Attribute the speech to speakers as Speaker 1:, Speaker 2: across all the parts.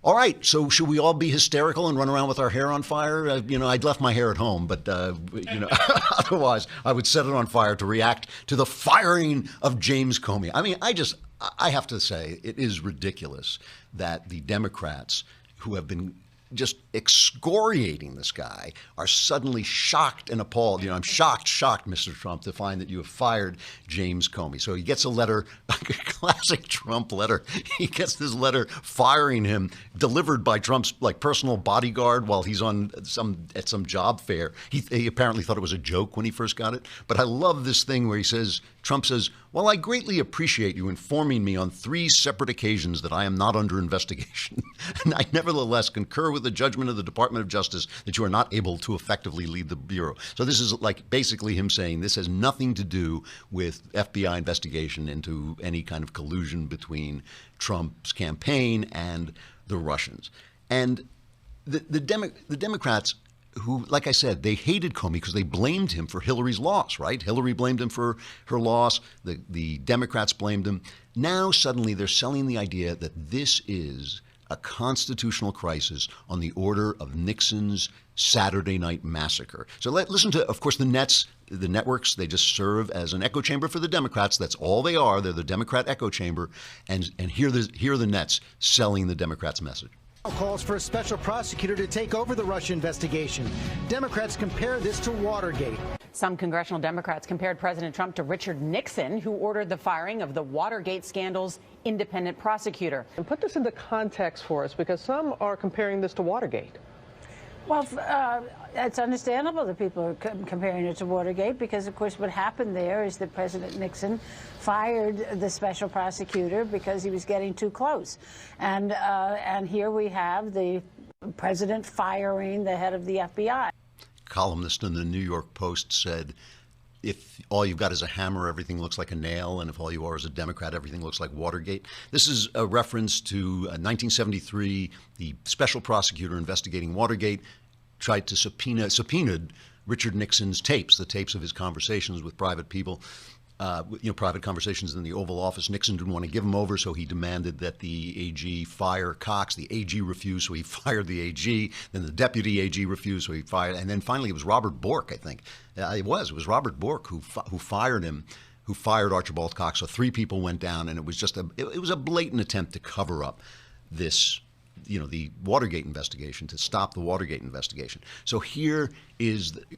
Speaker 1: All right, so should we all be hysterical and run around with our hair on fire? I'd left my hair at home, but, otherwise I would set it on fire to react to the firing of James Comey. I mean, I have to say, it is ridiculous that the Democrats who have been just excoriating this guy are suddenly shocked and appalled. I'm shocked, Mr. Trump, to find that you have fired James Comey. So he gets a letter, like a classic Trump letter. He gets this letter firing him, delivered by Trump's personal bodyguard while he's at some job fair. He apparently thought it was a joke when he first got it. But I love this thing where Trump says, "Well, I greatly appreciate you informing me on 3 separate occasions that I am not under investigation. And I nevertheless concur with the judgment of the Department of Justice that you are not able to effectively lead the Bureau." So this is basically him saying this has nothing to do with FBI investigation into any kind of collusion between Trump's campaign and the Russians. And the Democrats, who, like I said, they hated Comey because they blamed him for Hillary's loss, right? Hillary blamed him for her loss. The Democrats blamed him. Now suddenly they're selling the idea that this is a constitutional crisis on the order of Nixon's Saturday Night Massacre. So listen to, of course, the networks. They just serve as an echo chamber for the Democrats. That's all they are. They're the Democrat echo chamber. And here are the Nets selling the Democrats' message.
Speaker 2: Calls for a special prosecutor to take over the Russia investigation. Democrats compare this to Watergate.
Speaker 3: Some congressional Democrats compared President Trump to Richard Nixon, who ordered the firing of the Watergate scandal's independent prosecutor.
Speaker 4: And put this into context for us, because some are comparing this to Watergate.
Speaker 5: Well, it's understandable that people are comparing it to Watergate because, of course, what happened there is that President Nixon fired the special prosecutor because he was getting too close. And here we have the president firing the head of the FBI.
Speaker 1: Columnist in the New York Post said, if all you've got is a hammer, everything looks like a nail, and if all you are is a Democrat, everything looks like Watergate. This is a reference to 1973, the special prosecutor investigating Watergate tried to subpoenaed Richard Nixon's tapes, the tapes of his conversations with private people, private conversations in the Oval Office. Nixon didn't want to give them over, so he demanded that the AG fire Cox. The AG refused, so he fired the AG. Then the deputy AG refused, so he fired. And then finally, it was Robert Bork, I think. It was Robert Bork who fired him, who fired Archibald Cox. So 3 people went down, and it was just it was a blatant attempt to cover up this, the Watergate investigation, to stop the Watergate investigation. So here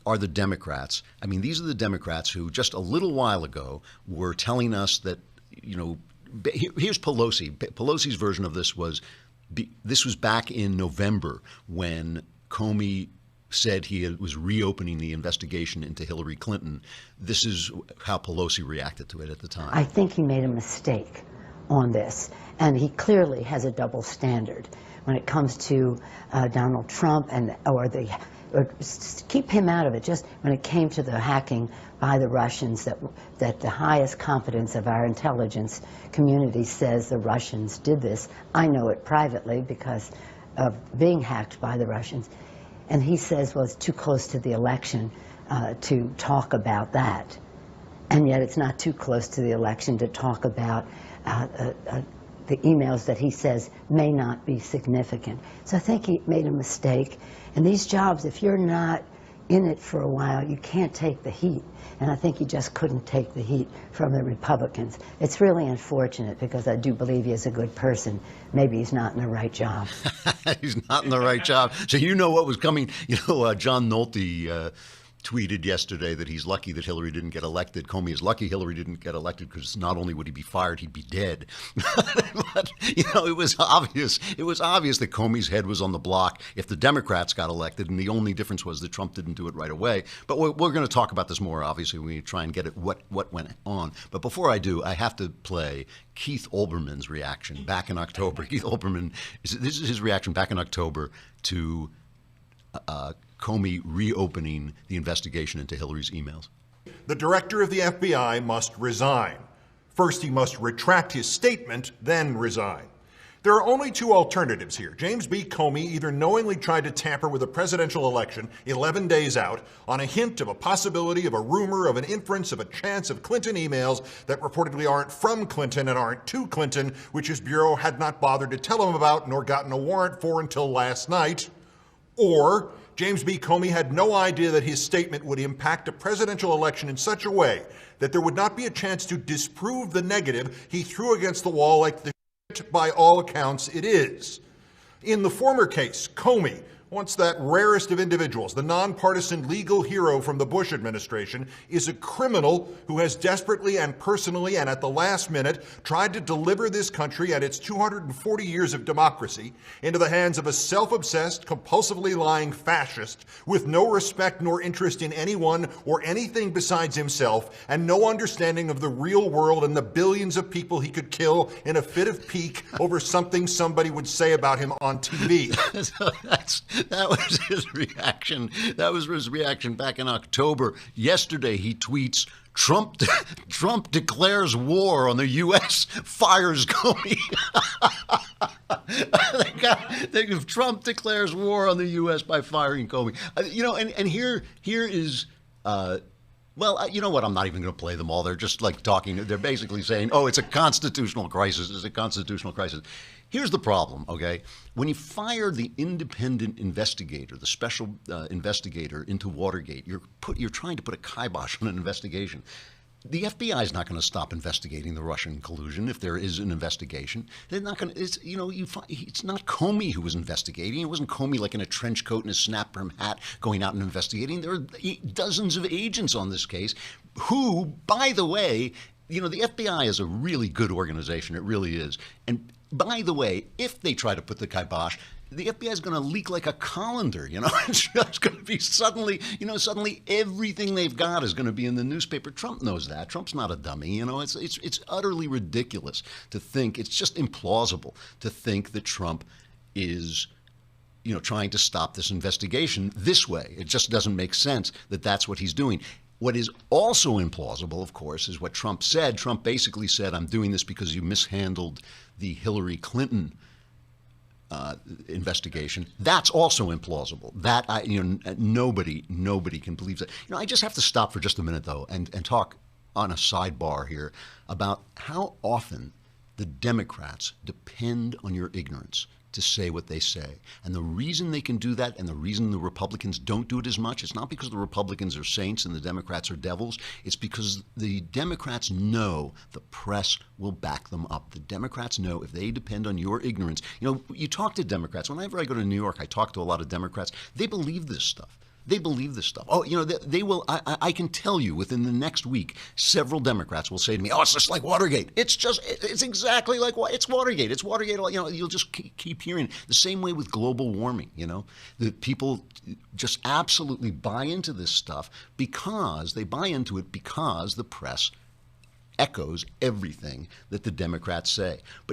Speaker 1: are the Democrats. I mean, these are the Democrats who just a little while ago were telling us that, here's Pelosi. Pelosi's version of this was back in November when Comey said he was reopening the investigation into Hillary Clinton. This is how Pelosi reacted to it at the time.
Speaker 6: I think he made a mistake on this, and he clearly has a double standard when it comes to Donald Trump or keep him out of it. Just when it came to the hacking by the Russians, that the highest competence of our intelligence community says the Russians did this. I know it privately because of being hacked by the Russians. And he says, well, it's too close to the election to talk about that. And yet it's not too close to the election to talk about the emails that he says may not be significant. So I think he made a mistake. And these jobs, if you're not in it for a while, you can't take the heat. And I think he just couldn't take the heat from the Republicans. It's really unfortunate because I do believe he is a good person. Maybe he's not in the right job.
Speaker 1: He's not in the right job. So you know what was coming. John Nolte tweeted yesterday that he's lucky that Hillary didn't get elected. Comey is lucky Hillary didn't get elected because not only would he be fired, he'd be dead. But, it was obvious. It was obvious that Comey's head was on the block if the Democrats got elected, and the only difference was that Trump didn't do it right away. But we're going to talk about this more, obviously, when we try and get at what went on. But before I do, I have to play Keith Olbermann's reaction back in October. Keith Olbermann, this is his reaction back in October to Comey reopening the investigation into Hillary's emails.
Speaker 7: The director of the FBI must resign. First, he must retract his statement, then resign. There are only two alternatives here. James B. Comey either knowingly tried to tamper with a presidential election 11 days out on a hint of a possibility of a rumor of an inference of a chance of Clinton emails that reportedly aren't from Clinton and aren't to Clinton, which his bureau had not bothered to tell him about nor gotten a warrant for until last night. Or James B. Comey had no idea that his statement would impact a presidential election in such a way that there would not be a chance to disprove the negative he threw against the wall like the by all accounts it is. In the former case, Comey, once that rarest of individuals, the nonpartisan legal hero from the Bush administration, is a criminal who has desperately and personally and at the last minute tried to deliver this country and its 240 years of democracy into the hands of a self-obsessed, compulsively lying fascist with no respect nor interest in anyone or anything besides himself and no understanding of the real world and the billions of people he could kill in a fit of pique over something somebody would say about him on TV.
Speaker 1: That was his reaction. That was his reaction back in October. Yesterday, he tweets, Trump declares war on the U.S., fires Comey. If Trump declares war on the U.S. by firing Comey. And here is... well, you know what? I'm not even going to play them all. They're just like talking. They're basically saying, oh, it's a constitutional crisis. It's a constitutional crisis. Here's the problem, okay? When you fire the independent investigator, the special investigator into Watergate, you're trying to put a kibosh on an investigation. The FBI is not going to stop investigating the Russian collusion if there is an investigation. They're not going to. It's not Comey who was investigating. It wasn't Comey like in a trench coat and a snap brim hat going out and investigating. There are dozens of agents on this case who, by the way, the FBI is a really good organization. It really is. And by the way, if they try to put the kibosh, the FBI is going to leak like a colander, It's just going to be suddenly everything they've got is going to be in the newspaper. Trump knows that. Trump's not a dummy, It's utterly ridiculous to think, it's just implausible to think that Trump is, trying to stop this investigation this way. It just doesn't make sense that that's what he's doing. What is also implausible, of course, is what Trump said. Trump basically said, I'm doing this because you mishandled the Hillary Clinton investigation. That's also implausible. That nobody can believe that. I just have to stop for just a minute though and talk on a sidebar here about how often the Democrats depend on your ignorance to say what they say. And the reason they can do that and the reason the Republicans don't do it as much, it's not because the Republicans are saints and the Democrats are devils. It's because the Democrats know the press will back them up. The Democrats know if they depend on your ignorance. You talk to Democrats. Whenever I go to New York, I talk to a lot of Democrats. They believe this stuff. They believe this stuff. Oh, they will. I can tell you within the next week, several Democrats will say to me, "Oh, it's just like Watergate. It's exactly like it's Watergate. It's Watergate." You'll just keep hearing it. The same way with global warming. The people just absolutely buy into this stuff because they buy into it because the press echoes everything that the Democrats say. But